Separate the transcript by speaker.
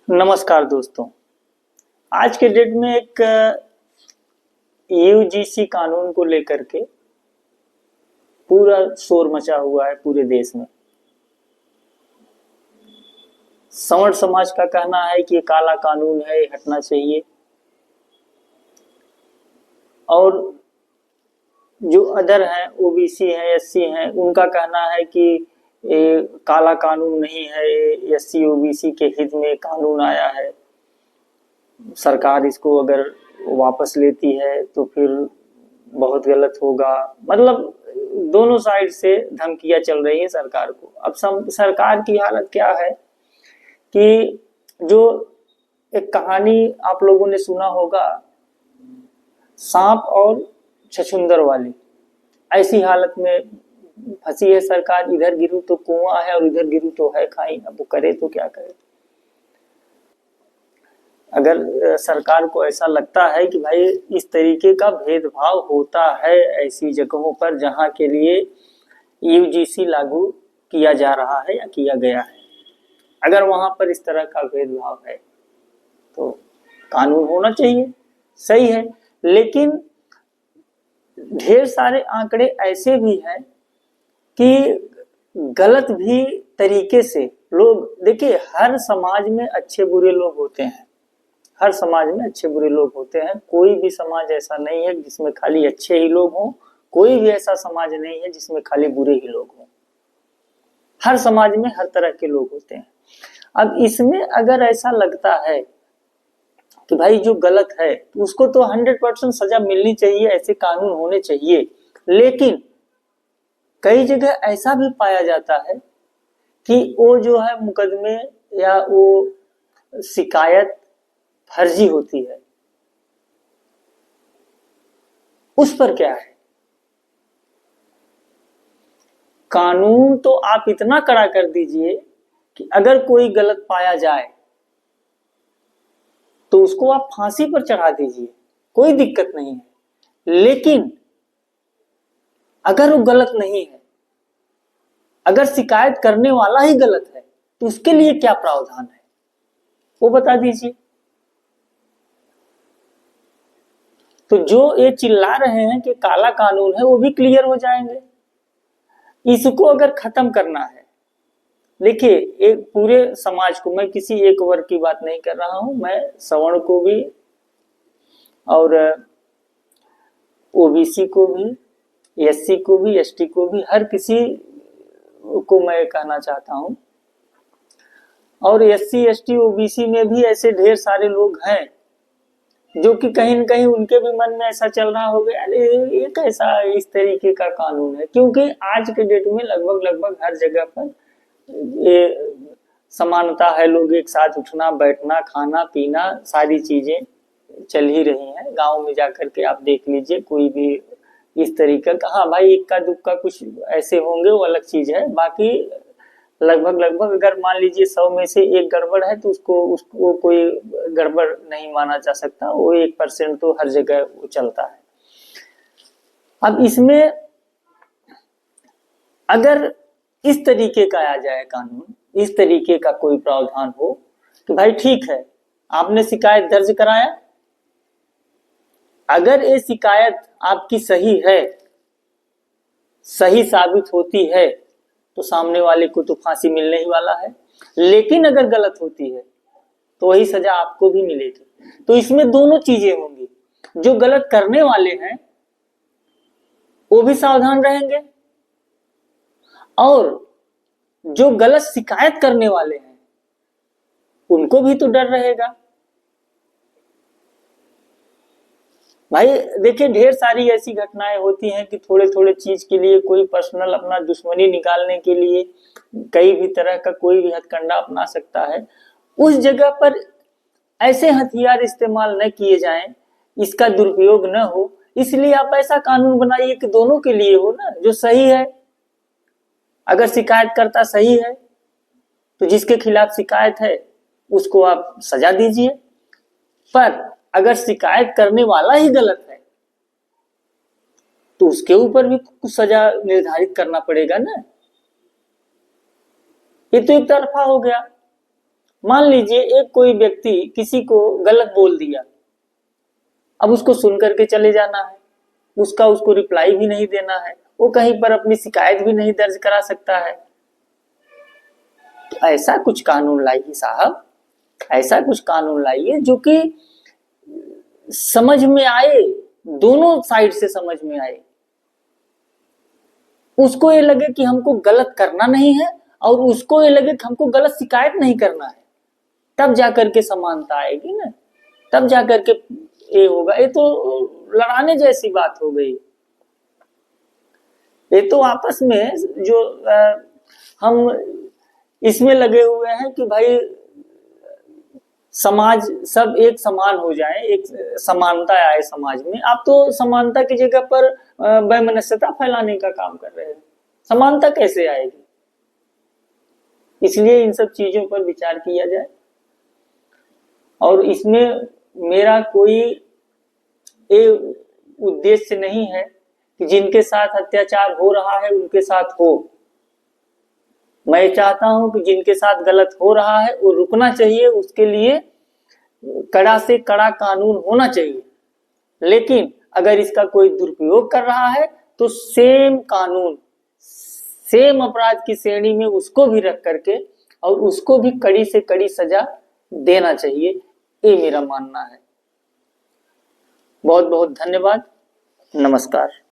Speaker 1: नमस्कार दोस्तों। आज के डेट में एक यूजीसी कानून को लेकर के पूरा शोर मचा हुआ है पूरे देश में। संवर्ण समाज का कहना है कि ये काला कानून है, हटना चाहिए, और जो अदर हैं, ओबीसी हैं, एससी हैं, उनका कहना है कि ये काला कानून नहीं है, ये एससी ओबीसी के हित में कानून आया है। सरकार इसको अगर वापस लेती है तो फिर बहुत गलत होगा। मतलब दोनों साइड से धमकियां चल रही है सरकार को। अब सरकार की हालत क्या है कि जो एक कहानी आप लोगों ने सुना होगा, सांप और छछूंदर वाली, ऐसी हालत में फंसी है सरकार। इधर गिरू तो कुआं है और इधर गिरू तो है खाई। अब वो करे तो क्या करे। अगर सरकार को ऐसा लगता है कि भाई इस तरीके का भेदभाव होता है ऐसी जगहों पर जहां के लिए यूजीसी लागू किया जा रहा है या किया गया है, अगर वहां पर इस तरह का भेदभाव है तो कानून होना चाहिए, सही है। लेकिन ढेर सारे आंकड़े ऐसे भी हैं कि गलत भी तरीके से लोग, देखिए हर समाज में अच्छे बुरे लोग होते हैं, हर समाज में अच्छे बुरे लोग होते हैं। कोई भी समाज ऐसा नहीं है जिसमें खाली अच्छे ही लोग हों, कोई भी ऐसा समाज नहीं है जिसमें खाली बुरे ही लोग हों। हर समाज में हर तरह के लोग होते हैं। अब इसमें अगर ऐसा लगता है कि भाई जो गलत है तो उसको तो 100% सजा मिलनी चाहिए, ऐसे कानून होने चाहिए, लेकिन कई जगह ऐसा भी पाया जाता है कि वो जो है मुकदमे या वो शिकायत फर्जी होती है। उस पर क्या है? कानून तो आप इतना कड़ा कर दीजिए कि अगर कोई गलत पाया जाए तो उसको आप फांसी पर चढ़ा दीजिए, कोई दिक्कत नहीं है। लेकिन अगर वो गलत नहीं है, अगर शिकायत करने वाला ही गलत है, तो उसके लिए क्या प्रावधान है वो बता दीजिए। तो जो ये चिल्ला रहे हैं कि काला कानून है, वो भी क्लियर हो जाएंगे। इसको अगर खत्म करना है, देखिए एक पूरे समाज को, मैं किसी एक वर्ग की बात नहीं कर रहा हूं, मैं सवर्ण को भी और ओबीसी को भी, एससी को भी, एसटी को भी, हर किसी को मैं कहना चाहता हूं। और एससी एसटी ओबीसी में भी ऐसे ढेर सारे लोग हैं जो कि कहीं न कहीं उनके भी मन में ऐसा चल रहा होगा, अरे ये कैसा इस तरीके का कानून है। क्योंकि आज के डेट में लगभग हर जगह पर ये समानता है, लोग एक साथ उठना बैठना खाना पीना सारी चीजें चल ही रही हैं। गांव में जाकर के आप देख लीजिए, कोई भी इस तरीके का, हाँ भाई इक्का दुक्का कुछ ऐसे होंगे वो अलग चीज है, बाकी लगभग अगर मान लीजिए 100 में से एक गड़बड़ है तो उसको कोई गड़बड़ नहीं माना जा सकता। वो 1% तो हर जगह वो चलता है। अब इसमें अगर इस तरीके का आ जाए कानून, इस तरीके का कोई प्रावधान हो कि भाई ठीक है आपने शिकायत दर्ज कराया, अगर ये शिकायत आपकी सही है, सही साबित होती है, तो सामने वाले को तो फांसी मिलने ही वाला है। लेकिन अगर गलत होती है तो वही सजा आपको भी मिलेगी। तो इसमें दोनों चीजें होंगी, जो गलत करने वाले हैं वो भी सावधान रहेंगे और जो गलत शिकायत करने वाले हैं उनको भी तो डर रहेगा। भाई देखिए ढेर सारी ऐसी घटनाएं होती हैं कि थोड़े थोड़े चीज के लिए कोई पर्सनल अपना दुश्मनी निकालने के लिए कई भी तरह का कोई भी हथकंडा अपना सकता है। उस जगह पर ऐसे हथियार इस्तेमाल न किए जाएं, इसका दुरुपयोग न हो, इसलिए आप ऐसा कानून बनाइए कि दोनों के लिए हो ना, जो सही है। अगर शिकायतकर्ता सही है तो जिसके खिलाफ शिकायत है उसको आप सजा दीजिए, पर अगर शिकायत करने वाला ही गलत है तो उसके ऊपर भी कुछ सजा निर्धारित करना पड़ेगा ना। ये तो एक तरफा हो गया। मान लीजिए एक कोई व्यक्ति किसी को गलत बोल दिया, अब उसको सुन करके चले जाना है, उसको रिप्लाई भी नहीं देना है, वो कहीं पर अपनी शिकायत भी नहीं दर्ज करा सकता है। तो ऐसा कुछ कानून लाइए साहब, ऐसा कुछ कानून लाइए जो कि समझ में आए, दोनों साइड से समझ में आए, उसको ये लगे कि हमको गलत करना नहीं है और उसको ये लगे कि हमको गलत शिकायत नहीं करना है, तब जाकर के समानता आएगी ना, तब जाकर के ये होगा। ये तो लड़ाने जैसी बात हो गई। ये तो आपस में जो हम इसमें लगे हुए हैं कि भाई समाज सब एक समान हो जाए, एक समानता आए समाज में। आप तो समानता की जगह पर वैमनस्यता फैलाने का काम कर रहे हैं। समानता कैसे आएगी? इसलिए इन सब चीजों पर विचार किया जाए। और इसमें मेरा कोई ये उद्देश्य नहीं है कि जिनके साथ अत्याचार हो रहा है उनके साथ हो। मैं चाहता हूं कि जिनके साथ गलत हो रहा है वो रुकना चाहिए, उसके लिए कड़ा से कड़ा कानून होना चाहिए। लेकिन अगर इसका कोई दुरुपयोग कर रहा है तो सेम कानून, सेम अपराध की श्रेणी में उसको भी रख करके और उसको भी कड़ी से कड़ी सजा देना चाहिए, ये मेरा मानना है। बहुत बहुत धन्यवाद। नमस्कार।